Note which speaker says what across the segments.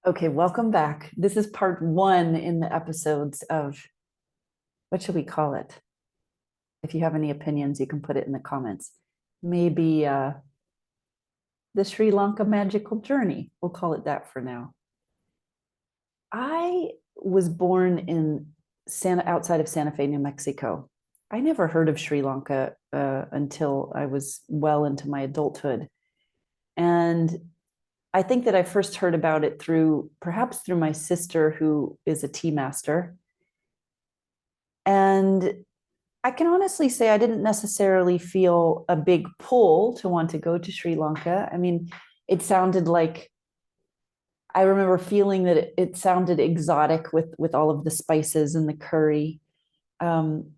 Speaker 1: Okay, welcome back. This is part one in the episodes of what should we call it? If you have any opinions, you can put it in the comments. Maybe the Sri Lanka magical journey. We'll call it that for now. I was born in outside of Santa Fe, New Mexico. I never heard of Sri Lanka until I was well into my adulthood. And I think that I first heard about it perhaps through my sister, who is a tea master. And I can honestly say I didn't necessarily feel a big pull to want to go to Sri Lanka. I mean, it sounded like I remember feeling that it sounded exotic with all of the spices and the curry, um,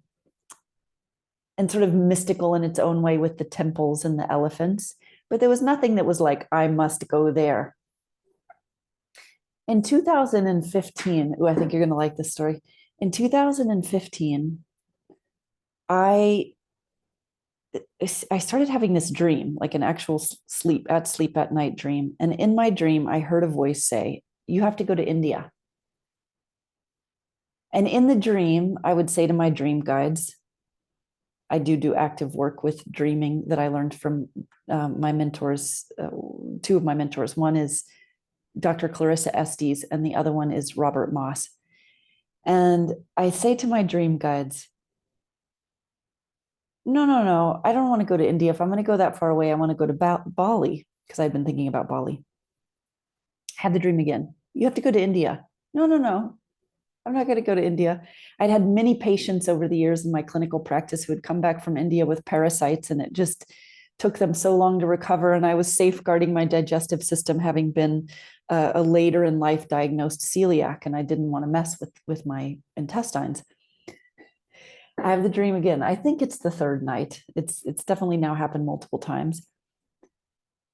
Speaker 1: and sort of mystical in its own way with the temples and the elephants. But there was nothing that was like, I must go there. In 2015, I think you're going to like this story. In 2015, I I started having this dream, like an actual sleep at night dream. And in my dream, I heard a voice say, "You have to go to India." And in the dream, I would say to my dream guides, I do active work with dreaming that I learned from my mentors, two of my mentors. One is Dr. Clarissa Estes, and the other one is Robert Moss. And I say to my dream guides, no, no, no, I don't want to go to India. If I'm going to go that far away, I want to go to Bali because I'd been thinking about Bali. Had the dream again. You have to go to India. No, no, no. I'm not going to go to India. I'd had many patients over the years in my clinical practice who had come back from India with parasites, and it just took them so long to recover. And I was safeguarding my digestive system, having been a later in life diagnosed celiac, and I didn't want to mess with my intestines. I have the dream again. I think it's the third night. It's definitely now happened multiple times.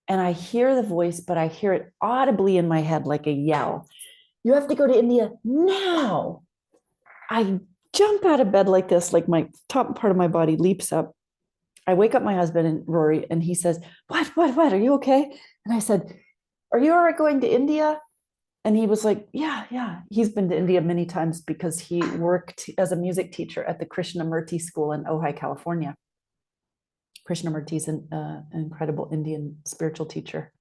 Speaker 1: And I hear the voice, but I hear it audibly in my head like a yell. You have to go to India now. I jump out of bed like this, like my top part of my body leaps up. I wake up my husband and Rory, and he says, What? Are you okay? And I said, Are you all right going to India? And he was like, Yeah. He's been to India many times because he worked as a music teacher at the Krishnamurti School in Ojai, California. Krishnamurti is an incredible Indian spiritual teacher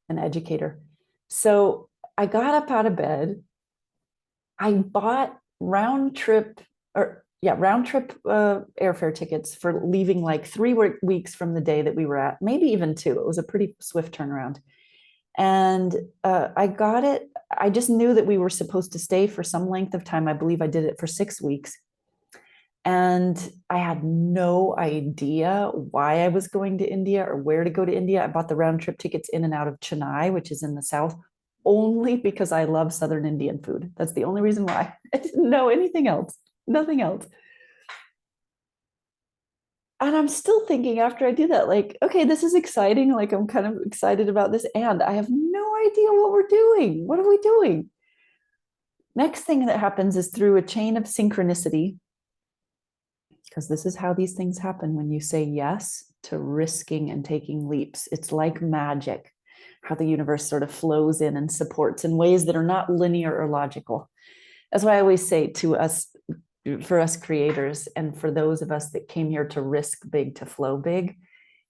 Speaker 1: and educator. So I got up out of bed. I bought round trip airfare tickets for leaving like 3 weeks from the day that we were at, maybe even two. It was a pretty swift turnaround. And I got it. I just knew that we were supposed to stay for some length of time. I believe I did it for 6 weeks. And I had no idea why I was going to India or where to go to India. I bought the round trip tickets in and out of Chennai, which is in the south, only because I love Southern Indian food. That's the only reason why. I didn't know anything else, nothing else. And I'm still thinking after I do that, like, okay, this is exciting. Like, I'm kind of excited about this. And I have no idea what we're doing. What are we doing? Next thing that happens is through a chain of synchronicity, because this is how these things happen when you say yes to risking and taking leaps. It's like magic, how the universe sort of flows in and supports in ways that are not linear or logical. That's why I always say to us, for us creators, and for those of us that came here to risk big, to flow big,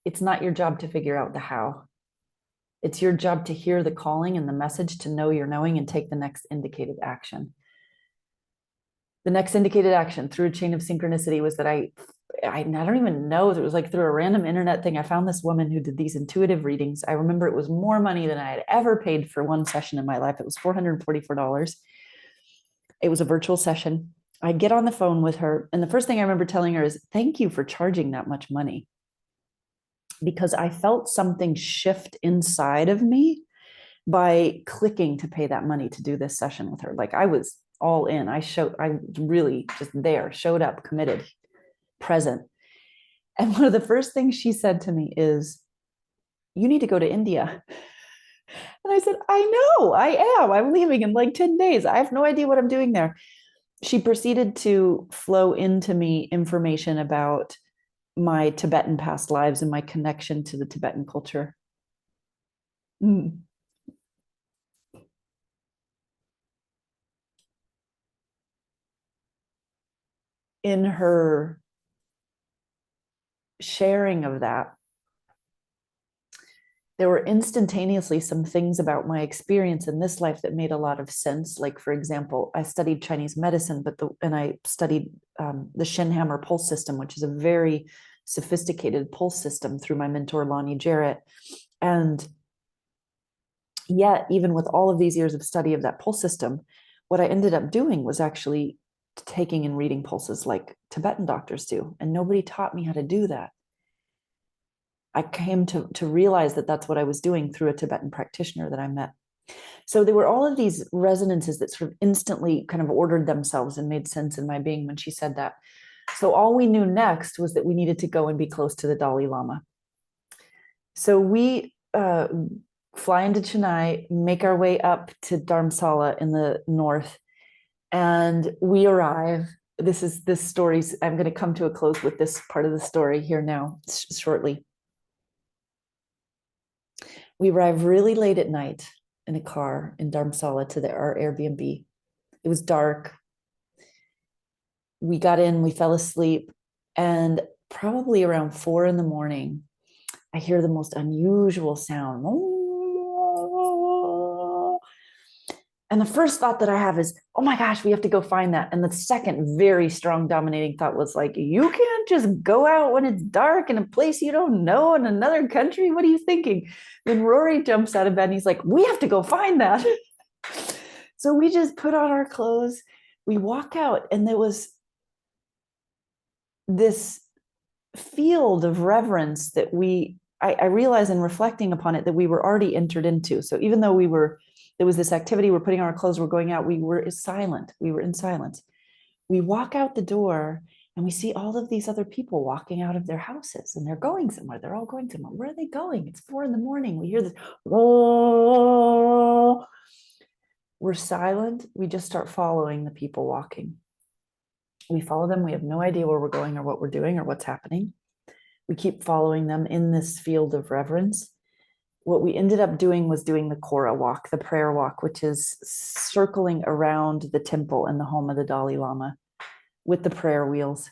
Speaker 1: it's not your job to figure out the how. It's your job to hear the calling and the message, to know you're knowing and take the next indicated action. The next indicated action through a chain of synchronicity was that I don't even know. It was like through a random internet thing. I found this woman who did these intuitive readings. I remember it was more money than I had ever paid for one session in my life. It was $444. It was a virtual session. I get on the phone with her, and the first thing I remember telling her is, "Thank you for charging that much money," because I felt something shift inside of me by clicking to pay that money to do this session with her. Like, I was all in. I really just there, showed up, committed, present. And one of the first things she said to me is, "You need to go to India." And I said, "I know, I am. I'm leaving in like 10 days. I have no idea what I'm doing there." She proceeded to flow into me information about my Tibetan past lives and my connection to the Tibetan culture. Mm. in her sharing of that, there were instantaneously some things about my experience in this life that made a lot of sense. Like, for example, I studied Chinese medicine, and I studied the Shinhammer pulse system, which is a very sophisticated pulse system through my mentor, Lonnie Jarrett. And yet, even with all of these years of study of that pulse system, what I ended up doing was actually taking and reading pulses like Tibetan doctors do. And nobody taught me how to do that. I came to realize that that's what I was doing through a Tibetan practitioner that I met. So there were all of these resonances that sort of instantly kind of ordered themselves and made sense in my being when she said that. So all we knew next was that we needed to go and be close to the Dalai Lama. So we fly into Chennai, make our way up to Dharamsala in the north, and we arrive. This story's, I'm going to come to a close with this part of the story here now shortly. We arrived really late at night in a car in Dharamsala to our Airbnb. It was dark. We got in, we fell asleep, and probably around 4 a.m, I hear the most unusual sound. And the first thought that I have is, oh my gosh, we have to go find that. And the second very strong dominating thought was like, you can't just go out when it's dark in a place you don't know in another country. What are you thinking? Then Rory jumps out of bed and he's like, we have to go find that. So we just put on our clothes. We walk out, and there was this field of reverence that I realized in reflecting upon it that we were already entered into. So even though there was this activity, we're putting on our clothes, we're going out, we were silent. We were in silence. We walk out the door and we see all of these other people walking out of their houses, and they're going somewhere. They're all going somewhere. Where are they going? It's 4 a.m. We hear this. Whoa. We're silent. We just start following the people walking. We follow them. We have no idea where we're going or what we're doing or what's happening. We keep following them in this field of reverence. What we ended up doing was doing the Kora walk, the prayer walk, which is circling around the temple and the home of the Dalai Lama with the prayer wheels.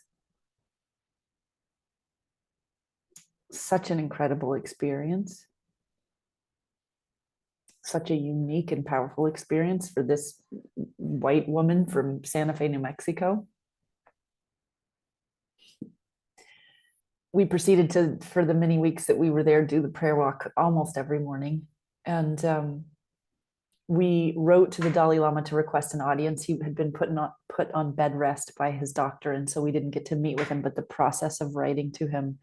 Speaker 1: Such an incredible experience. Such a unique and powerful experience for this white woman from Santa Fe, New Mexico. We proceeded to, for the many weeks that we were there, do the prayer walk almost every morning. And we wrote to the Dalai Lama to request an audience. He had been put on bed rest by his doctor, and so we didn't get to meet with him, but the process of writing to him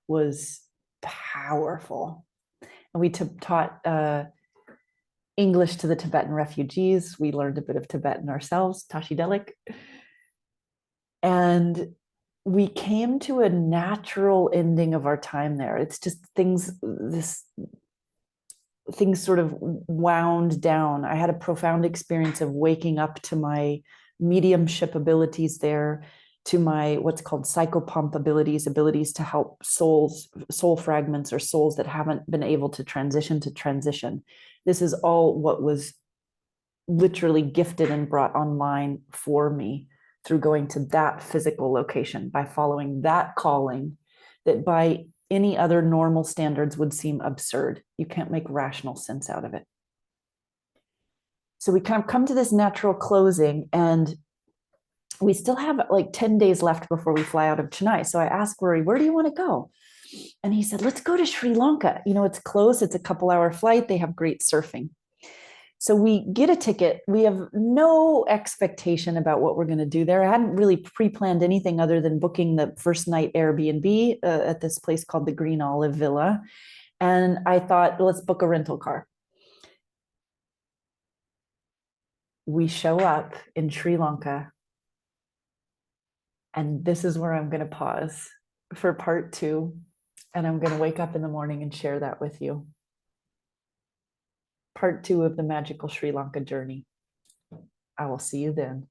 Speaker 1: was powerful. And we taught English to the Tibetan refugees. We learned a bit of Tibetan ourselves, Tashi Delik. And we came to a natural ending of our time there. It's just things sort of wound down. I had a profound experience of waking up to my mediumship abilities there, to my what's called psychopump abilities to help soul fragments or souls that haven't been able to transition. This is all what was literally gifted and brought online for me through going to that physical location, by following that calling that by any other normal standards would seem absurd. You can't make rational sense out of it. So we kind of come to this natural closing, and we still have like 10 days left before we fly out of Chennai. So I asked Rory, where do you want to go? And he said, let's go to Sri Lanka. It's close. It's a couple-hour flight. They have great surfing. So we get a ticket. We have no expectation about what we're going to do there. I hadn't really pre-planned anything other than booking the first night Airbnb at this place called the Green Olive Villa. And I thought, let's book a rental car. We show up in Sri Lanka. And this is where I'm going to pause for part 2. And I'm going to wake up in the morning and share that with you. Part 2 of the magical Sri Lanka journey. I will see you then.